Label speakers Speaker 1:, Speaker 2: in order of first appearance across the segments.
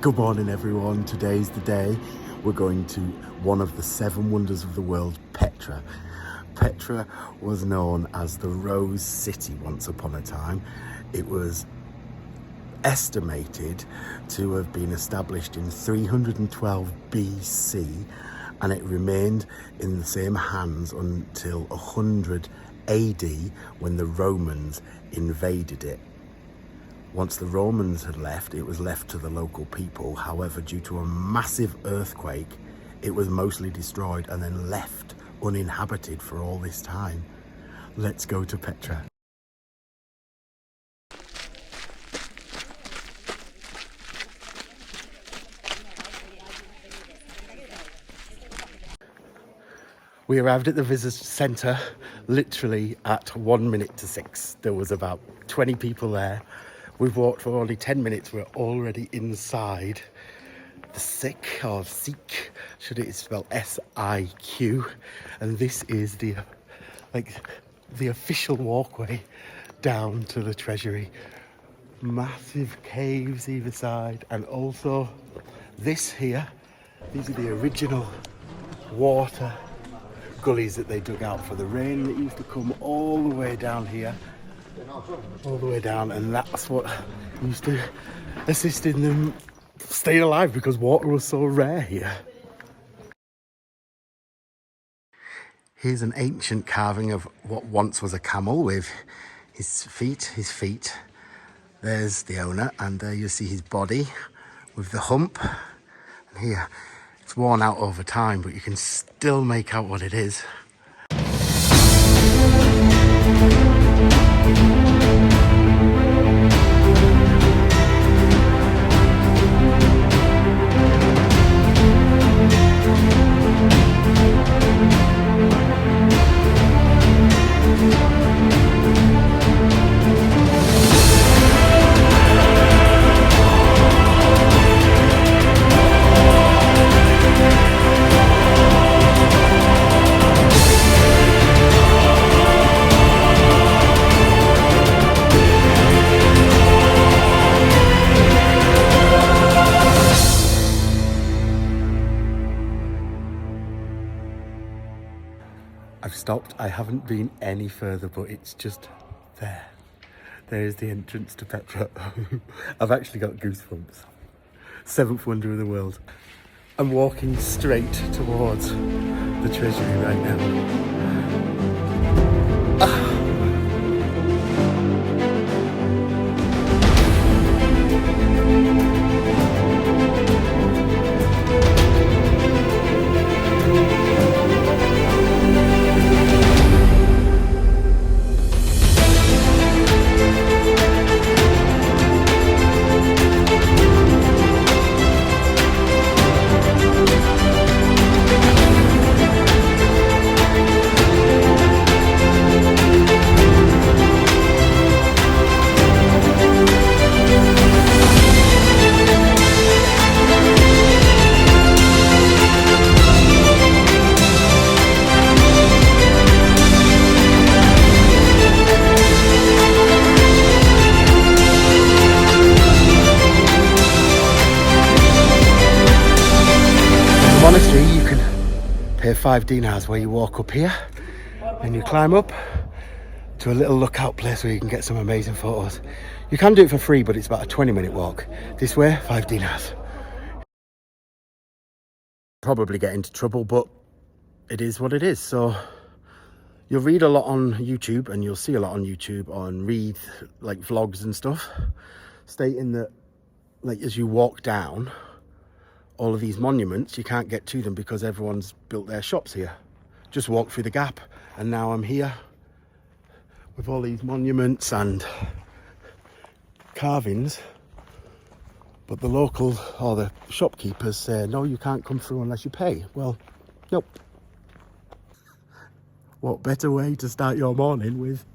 Speaker 1: Good morning everyone, today's the day. We're going to one of the 7 wonders of the world, Petra. Petra was known as the Rose City once upon a time. It was estimated to have been established in 312 BC and it remained in the same hands until 100 AD when the Romans invaded it. Once the Romans had left, it was left to the local people. However, due to a massive earthquake, it was mostly destroyed and then left uninhabited for all this time. Let's go to Petra. We arrived at the visitor centre literally at 1 minute to 6. There was about 20 people there. We've walked for only 10 minutes. We're already inside the Sikh, or Sikh, should it spell S-I-Q. And this is the official walkway down to the treasury. Massive caves either side, and also this here, these are the original water gullies that they dug out for the rain that used to come all the way down here. All the way down, and that's what used to assist in them staying alive because water was so rare here. Here's an ancient carving of what once was a camel with his feet. There's the owner, and there you see his body with the hump. And here, it's worn out over time, but you can still make out what it is. I've stopped. I haven't been any further, but it's just there. There is the entrance to Petra. I've actually got goosebumps. 7th wonder of the world. I'm walking straight towards the treasury right now. Monastery, you can pay 5 dinars where you walk up here and you climb up to a little lookout place where you can get some amazing photos. You can do it for free, but it's about a 20-minute walk. This way, 5 dinars. Probably get into trouble, but it is what it is. So you'll read a lot on YouTube, and you'll see a lot on YouTube and read like vlogs and stuff stating that like as you walk down all of these monuments, you can't get to them because everyone's built their shops here. Just walk through the gap, and now I'm here with all these monuments and carvings, but the local or the shopkeepers say no, you can't come through unless you pay. Well, nope. What better way to start your morning with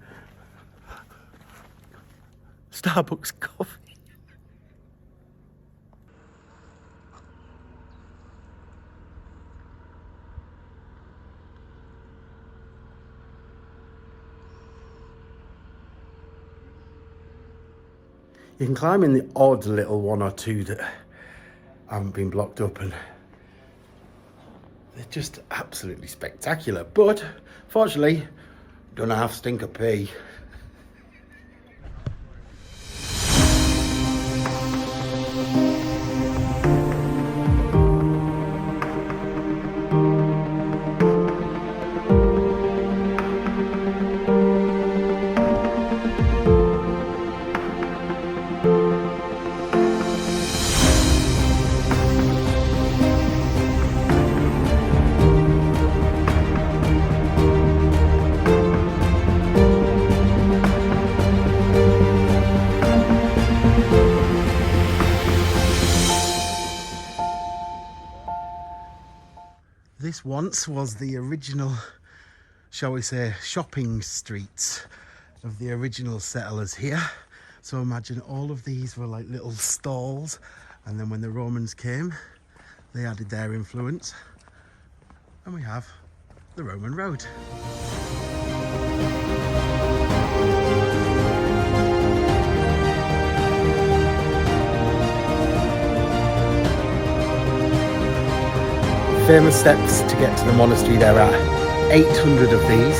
Speaker 1: Starbucks coffee? You can climb in the odd little one or two that haven't been blocked up, and they're just absolutely spectacular. But fortunately, don't have stinker pee. This once was the original, shall we say, shopping streets of the original settlers here. So imagine all of these were like little stalls, and then when the Romans came, they added their influence, and we have the Roman road. Famous steps to get to the monastery. There are 800 of these.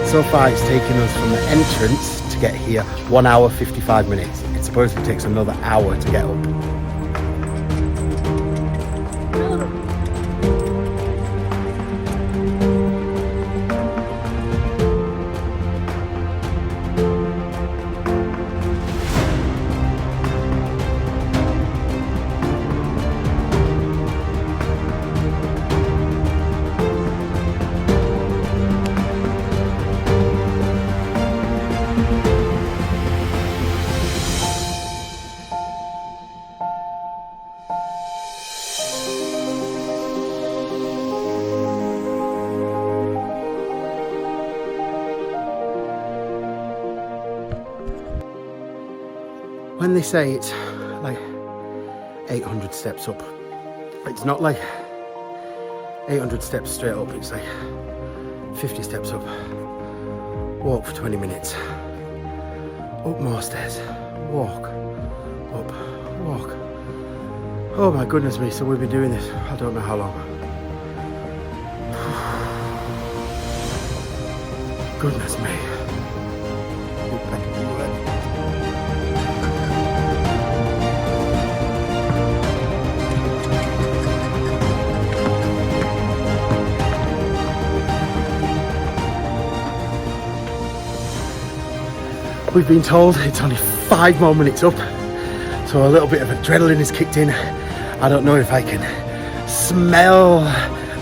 Speaker 1: So far it's taken us from the entrance to get here 1 hour 55 minutes. It supposedly takes another hour to get up. When they say it's like 800 steps up, it's not like 800 steps straight up, it's like 50 steps up, walk for 20 minutes, up more stairs, walk, up, walk. Oh my goodness me, so we've been doing this, I don't know how long. Goodness me. We've been told it's only 5 more minutes up, so a little bit of adrenaline is kicked in. I don't know if I can smell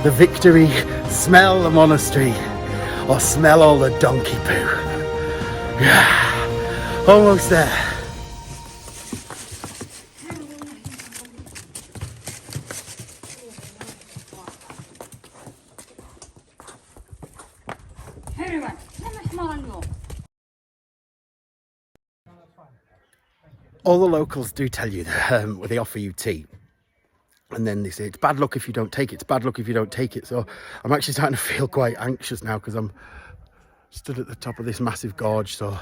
Speaker 1: the victory, smell the monastery, or smell all the donkey poo. Yeah, almost there. All the locals do tell you that they offer you tea, and then they say it's bad luck if you don't take it, it's bad luck if you don't take it. So I'm actually starting to feel quite anxious now because I'm stood at the top of this massive gorge, so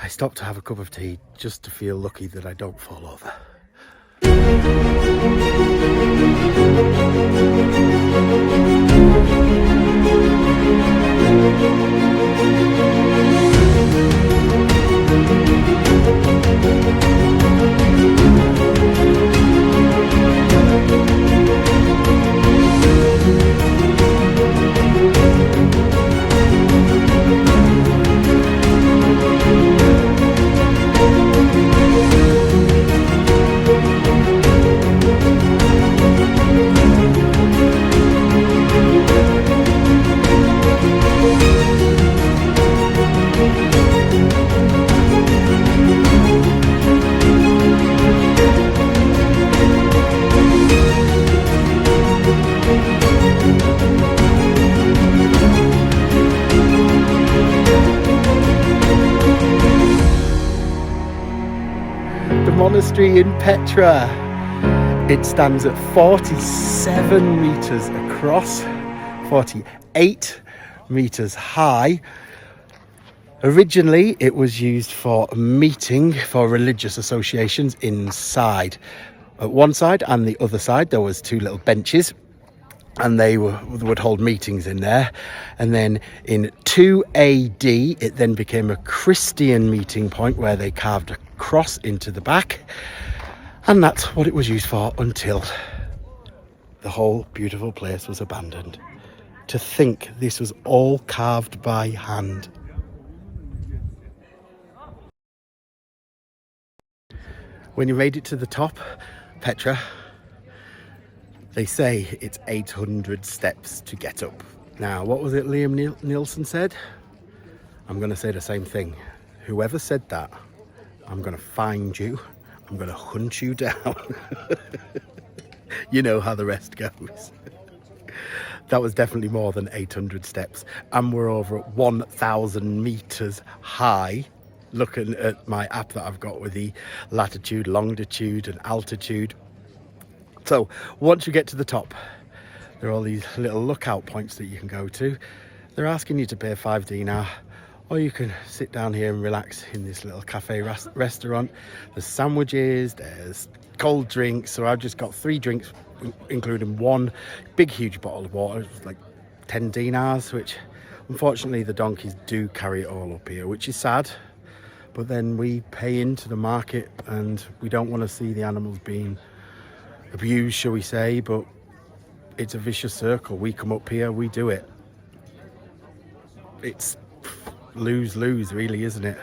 Speaker 1: I stopped to have a cup of tea just to feel lucky that I don't fall over. Monastery in Petra. It stands at 47 meters across, 48 meters high. Originally, it was used for meeting for religious associations inside. At one side and the other side there was two little benches, and they would hold meetings in there. And then in 2 AD it then became a Christian meeting point where they carved a cross into the back, and that's what it was used for until the whole beautiful place was abandoned. To think this was all carved by hand. When you made it to the top, Petra, they say it's 800 steps to get up. Now, what was it Liam Nielsen said? I'm going to say the same thing. Whoever said that, I'm going to find you. I'm going to hunt you down. You know how the rest goes. That was definitely more than 800 steps. And we're over at 1,000 meters high. Looking at my app that I've got with the latitude, longitude and altitude. So once you get to the top, there are all these little lookout points that you can go to. They're asking you to pay 5 dinar, or you can sit down here and relax in this little cafe restaurant. There's sandwiches, there's cold drinks. So I've just got 3 drinks, including one big huge bottle of water. It's like 10 dinars, which unfortunately the donkeys do carry it all up here, which is sad. But then we pay into the market and we don't want to see the animals being abused, shall we say, but it's a vicious circle. We come up here, we do it. It's lose-lose really, isn't it?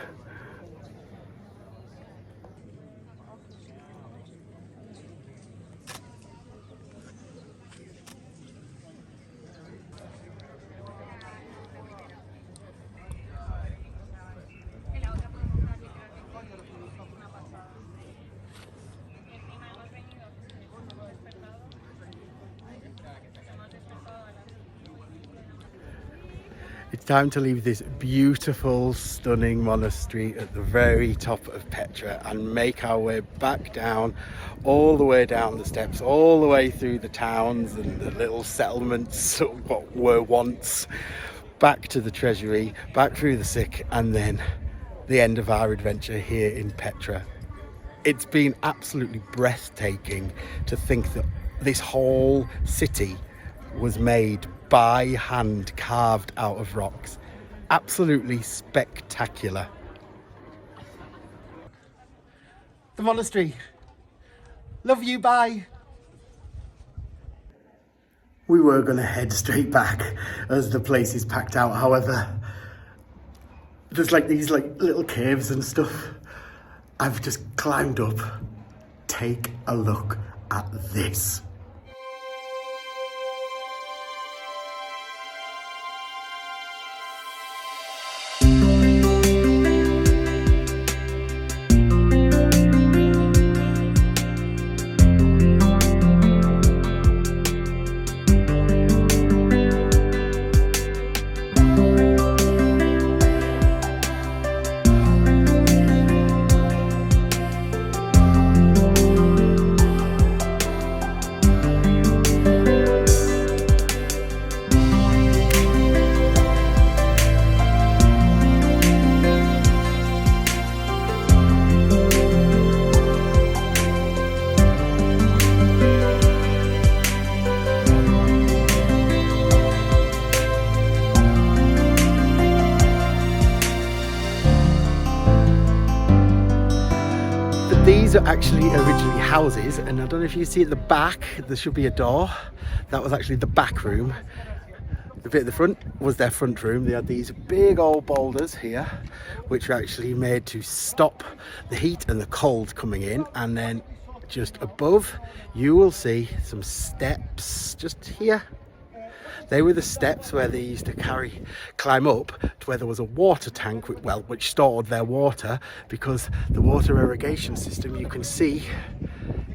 Speaker 1: It's time to leave this beautiful, stunning monastery at the very top of Petra and make our way back down, all the way down the steps, all the way through the towns and the little settlements, what were once, back to the treasury, back through the sick, and then the end of our adventure here in Petra. It's been absolutely breathtaking to think that this whole city was made by hand, carved out of rocks. Absolutely spectacular. The monastery. Love you, bye. We were going to head straight back as the place is packed out. However, there's like these little caves and stuff. I've just climbed up. Take a look at this. These are actually originally houses, and I don't know if you see at the back there should be a door. That was actually the back room. The bit at the front was their front room. They had these big old boulders here which were actually made to stop the heat and the cold coming in, and then just above you will see some steps just here. They were the steps where they used to climb up to where there was a water tank, which stored their water, because the water irrigation system, you can see,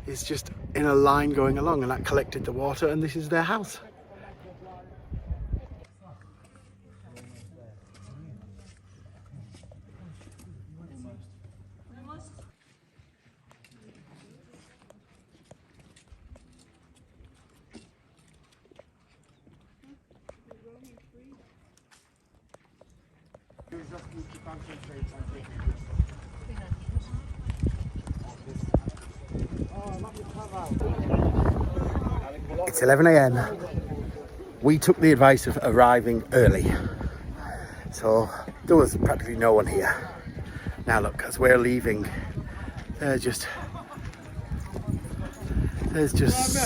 Speaker 1: is just in a line going along, and that collected the water, and this is their house. It's 11 a.m. We took the advice of arriving early, so there was practically no one here. Now look, as we're leaving, there's just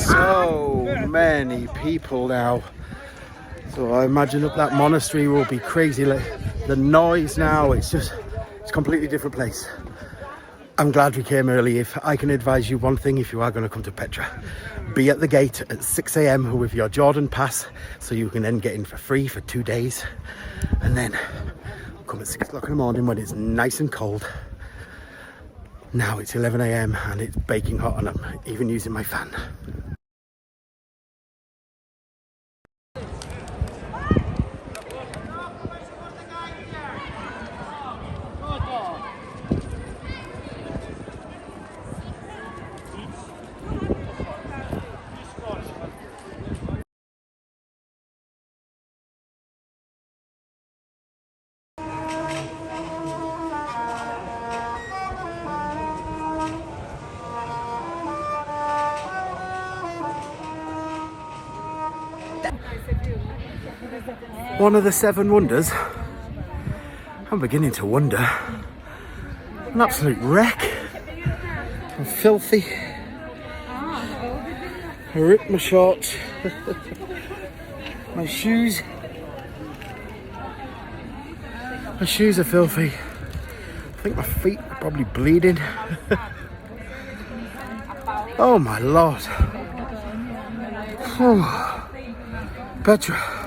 Speaker 1: so many people now. So I imagine up that monastery will be crazy. Like the noise now, it's a completely different place. I'm glad we came early. If I can advise you one thing, if you are going to come to Petra, be at the gate at 6 a.m. with your Jordan pass, so you can then get in for free for 2 days, and then come at 6 o'clock in the morning when it's nice and cold. Now it's 11 a.m. and it's baking hot, and I'm even using my fan. One of the 7 wonders. I'm beginning to wonder. An absolute wreck. I'm filthy. I ripped my shorts. My shoes. My shoes are filthy. I think my feet are probably bleeding. Oh my lord. Oh, Petra.